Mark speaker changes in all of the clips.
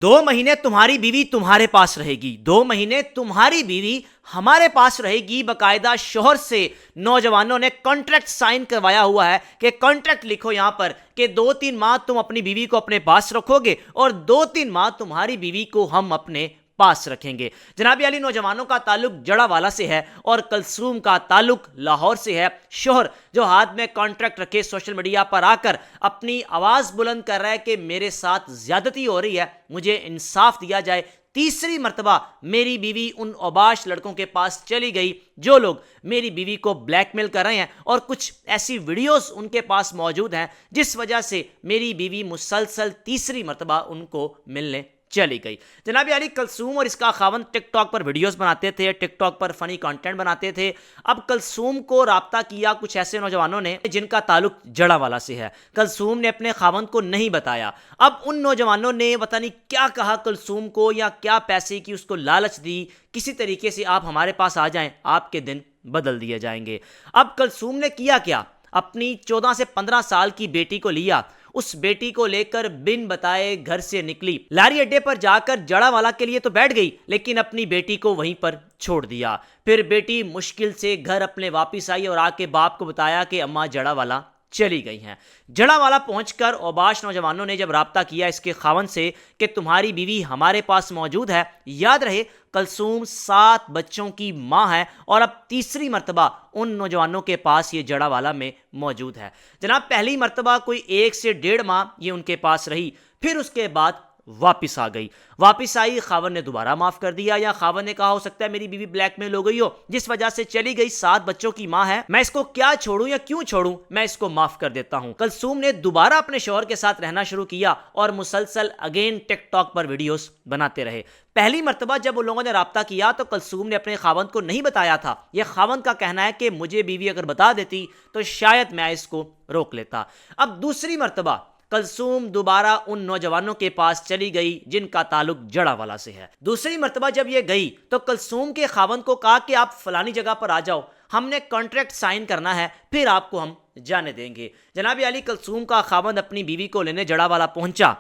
Speaker 1: 2 महीने तुम्हारी बीवी तुम्हारे पास रहेगी, 2 महीने तुम्हारी बीवी हमारे पास रहेगी। बकायदा शोहर से नौजवानों ने कॉन्ट्रैक्ट साइन करवाया हुआ है कि कॉन्ट्रैक्ट लिखो यहां पर कि 2-3 माह तुम अपनी बीवी को अपने पास रखोगे और 2-3 माह तुम्हारी बीवी को हम अपने पास रखेंगे। जनाब अली, नौजवानों का ताल्लुक जड़ावाला से है और कलसूम का ताल्लुक लाहौर से है। शोहर जो हाथ में कॉन्ट्रैक्ट रखे सोशल मीडिया पर आकर अपनी आवाज बुलंद कर रहा है कि मेरे साथ ज्यादती हो रही है, मुझे इंसाफ दिया जाए। तीसरी मर्तबा मेरी बीवी उन औबाश लड़कों के पास चली गई जो लोग मेरी बीवी को ब्लैकमेल कर रहे हैं और कुछ ऐसी वीडियोस उनके पास मौजूद हैं जिस वजह से मेरी बीवी मुसलसल तीसरी मर्तबा उनको मिलने चली गई। जनाब अली, कलसूम और इसका खावन टिकटॉक पर वीडियोस बनाते थे, टिकटॉक पर फनी कंटेंट बनाते थे। अब कलसूम को राब्ता किया कुछ ऐसे नौजवानों ने जिनका ताल्लुक जड़ावाला से है। कलसूम ने अपने खावन को नहीं बताया। अब उन नौजवानों ने पता नहीं क्या कहा कलसूम को या क्या पैसे की उसको लालच दी, किसी तरीके से आप हमारे पास आ जाएं, आपके दिन बदल दिए जाएंगे। अब कलसूम ने किया क्या, अपनी 14 से 15 साल की बेटी को लिया, उस बेटी को लेकर बिन बताए घर से निकली, लारी अड्डे पर जाकर जड़ावाला के लिए तो बैठ गई लेकिन अपनी बेटी को वहीं पर छोड़ दिया। फिर बेटी मुश्किल से घर अपने वापस आई और आके बाप को बताया कि अम्मा जड़ावाला चली गई हैं। जड़ावाला पहुंचकर औबाश नौजवानों ने जब राब्ता किया इसके खावन से कि तुम्हारी बीवी हमारे पास मौजूद है, याद रहे कलसूम 7 बच्चों की मां है और अब तीसरी मर्तबा उन नौजवानों के पास ये जड़ावाला में मौजूद है। जनाब, पहली मर्तबा कोई 1 से 1.5 माह ये उनके पास रही, फिर उसके बाद वापिस आ गई। वापिस आई, खावन ने दोबारा माफ कर दिया या खावन ने कहा हो सकता है मेरी बीवी ब्लैकमेल हो गई हो जिस वजह से चली गई, 7 बच्चों की मां है, मैं इसको क्या छोड़ूं या क्यों छोड़ूं, मैं इसको माफ कर देता हूं। कलसूम ने दोबारा अपने शौहर के साथ रहना शुरू किया और मुसलसल अगेन टिकटॉक पर वीडियोस बनाते रहे। पहली मर्तबा जब उन लोगों ने राब्ता किया तो कलसूम ने अपने खावन को नहीं बताया था। यह खावन का कहना है कि मुझे बीवी अगर बता देती तो शायद मैं इसको रोक लेता। अब दूसरी मर्तबा कलसूम दोबारा उन नौजवानों के पास चली गई जिनका ताल्लुक जड़ावाला से है। दूसरी मर्तबा जब ये गई तो कलसूम के खावन को कहा कि आप फलानी जगह पर आ जाओ, हमने कॉन्ट्रैक्ट साइन करना है, फिर आपको हम जाने देंगे। जनाब अली, कलसूम का खावन अपनी बीवी को लेने जड़ावाला पहुंचा।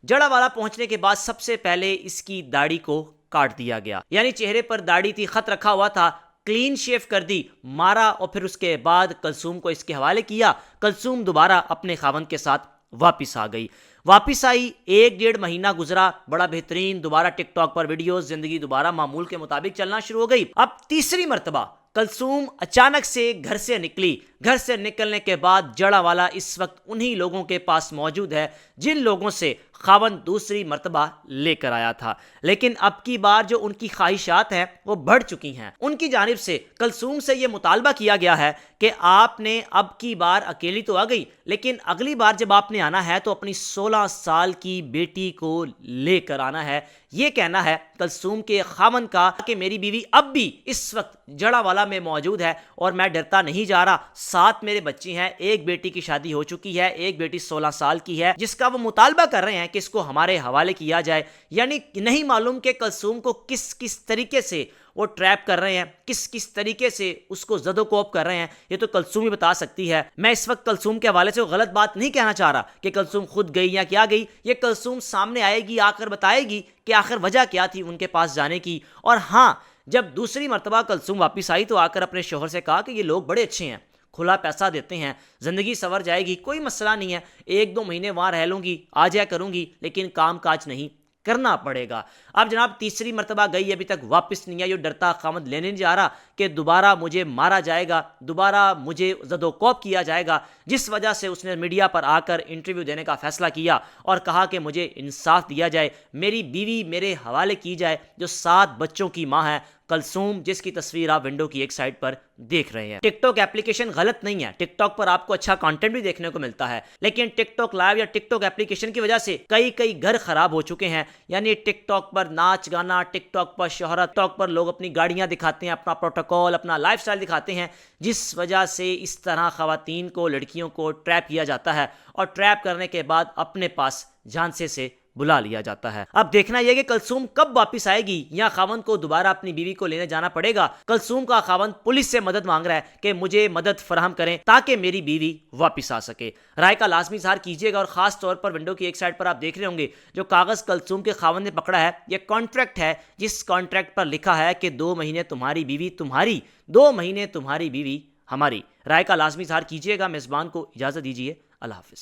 Speaker 1: जड़ावाला पहुंचने के बाद सबसे पहले इसकी दाढ़ी को काट दिया गया, यानी चेहरे पर दाढ़ी थी, खत रखा हुआ था, क्लीन शेव कर दी, मारा और फिर उसके बाद कलसूम को इसके हवाले किया। कलसूम दोबारा अपने खावन के साथ वापिस आ गई। वापिस आई, 1-1.5 महीना गुजरा, बड़ा बेहतरीन, दोबारा टिकटॉक पर वीडियोस, जिंदगी दोबारा मामूल के मुताबिक चलना शुरू हो गई। अब तीसरी मर्तबा कलसूम अचानक से घर से निकली। घर से निकलने के बाद जड़ावाला इस वक्त उन्हीं लोगों के पास मौजूद है जिन लोगों से खावन दूसरी मर्तबा लेकर आया था, लेकिन अब की बार जो उनकी ख्वाहिशात हैं वो बढ़ चुकी हैं। उनकी जानिब से कलसूम से ये मुतालबा किया गया है कि आपने अब की बार अकेली तो आ गई लेकिन अगली बार जब आपने आना है तो अपनी 16 साल की बेटी को लेकर आना है। ये कहना है कलसूम के खावन का कि मेरी बीवी अब भी इस वक्त जड़ावाला में मौजूद है और मैं डरता नहीं जा रहा। 7 मेरे बच्चे हैं, एक बेटी की शादी हो चुकी है, एक बेटी 16 साल की है जिसका वो मुतालबा कर रहे हैं कि इसको हमारे हवाले किया जाए। यानी नहीं मालूम कि कलसूम को किस किस तरीके से वो ट्रैप कर रहे हैं, किस किस तरीके से उसको ज़दोकोप कर रहे हैं, ये तो कलसूम ही बता सकती है। मैं इस वक्त कलसूम के हवाले से गलत बात नहीं कहना चाह रहा कि कलसूम खुद गई या क्या गई, ये कलसूम सामने आएगी, आकर बताएगी कि आखिर वजह क्या थी उनके पास जाने की। और हाँ, जब दूसरी मर्तबा कलसूम वापस आई तो आकर अपने शौहर से कहा कि ये लोग बड़े अच्छे हैं, खुला पैसा देते हैं, ज़िंदगी संवर जाएगी, कोई मसला नहीं है, 1-2 महीने वहाँ रह लूँगी, आ जाया करूँगी, लेकिन काम काज नहीं करना पड़ेगा। अब जनाब तीसरी मर्तबा गई, अभी तक वापस नहीं आई, डरता खामद लेने नहीं जा रहा कि दोबारा मुझे मारा जाएगा, दोबारा मुझे ज़दोकोप किया जाएगा, जिस वजह से उसने मीडिया पर आकर इंटरव्यू देने का फैसला किया और कहा कि मुझे इंसाफ दिया जाए, मेरी बीवी मेरे हवाले की जाए जो 7 बच्चों की माँ है, कलसूम, जिसकी तस्वीर आप विंडो की एक साइड पर देख रहे हैं। टिकटॉक एप्लीकेशन गलत नहीं है, टिकटॉक पर आपको अच्छा कंटेंट भी देखने को मिलता है, लेकिन टिकटॉक लाइव या टिकटॉक एप्लीकेशन की वजह से कई घर खराब हो चुके हैं। यानी टिकटॉक पर नाच गाना, टिकटॉक पर शोहरत, टिकटॉक पर लोग अपनी गाड़ियां दिखाते हैं, अपना प्रोटोकॉल, अपना लाइफस्टाइल दिखाते हैं, जिस वजह से इस तरह खवातीन को, लड़कियों को ट्रैप किया जाता है और ट्रैप करने के बाद अपने पास झांसे से बुला लिया जाता है। अब देखना यह कि कलसूम कब वापस आएगी या खावंद को दोबारा अपनी बीवी को लेने जाना पड़ेगा। कलसूम का खावंद पुलिस से मदद मांग रहा है कि मुझे मदद फराहम करें ताकि मेरी बीवी वापस आ सके। राय का लाजमी इजहार कीजिएगा। और खास तौर पर विंडो की एक साइड पर आप देख रहे होंगे जो कागज कलसूम के खावंद ने पकड़ा है, यह कॉन्ट्रैक्ट है जिस कॉन्ट्रैक्ट पर लिखा है कि 2 महीने तुम्हारी बीवी तुम्हारी, 2 महीने तुम्हारी बीवी हमारी। राय का लाजमी इजहार कीजिएगा। मेजबान को इजाजत दीजिए। अल्लाह हाफिज।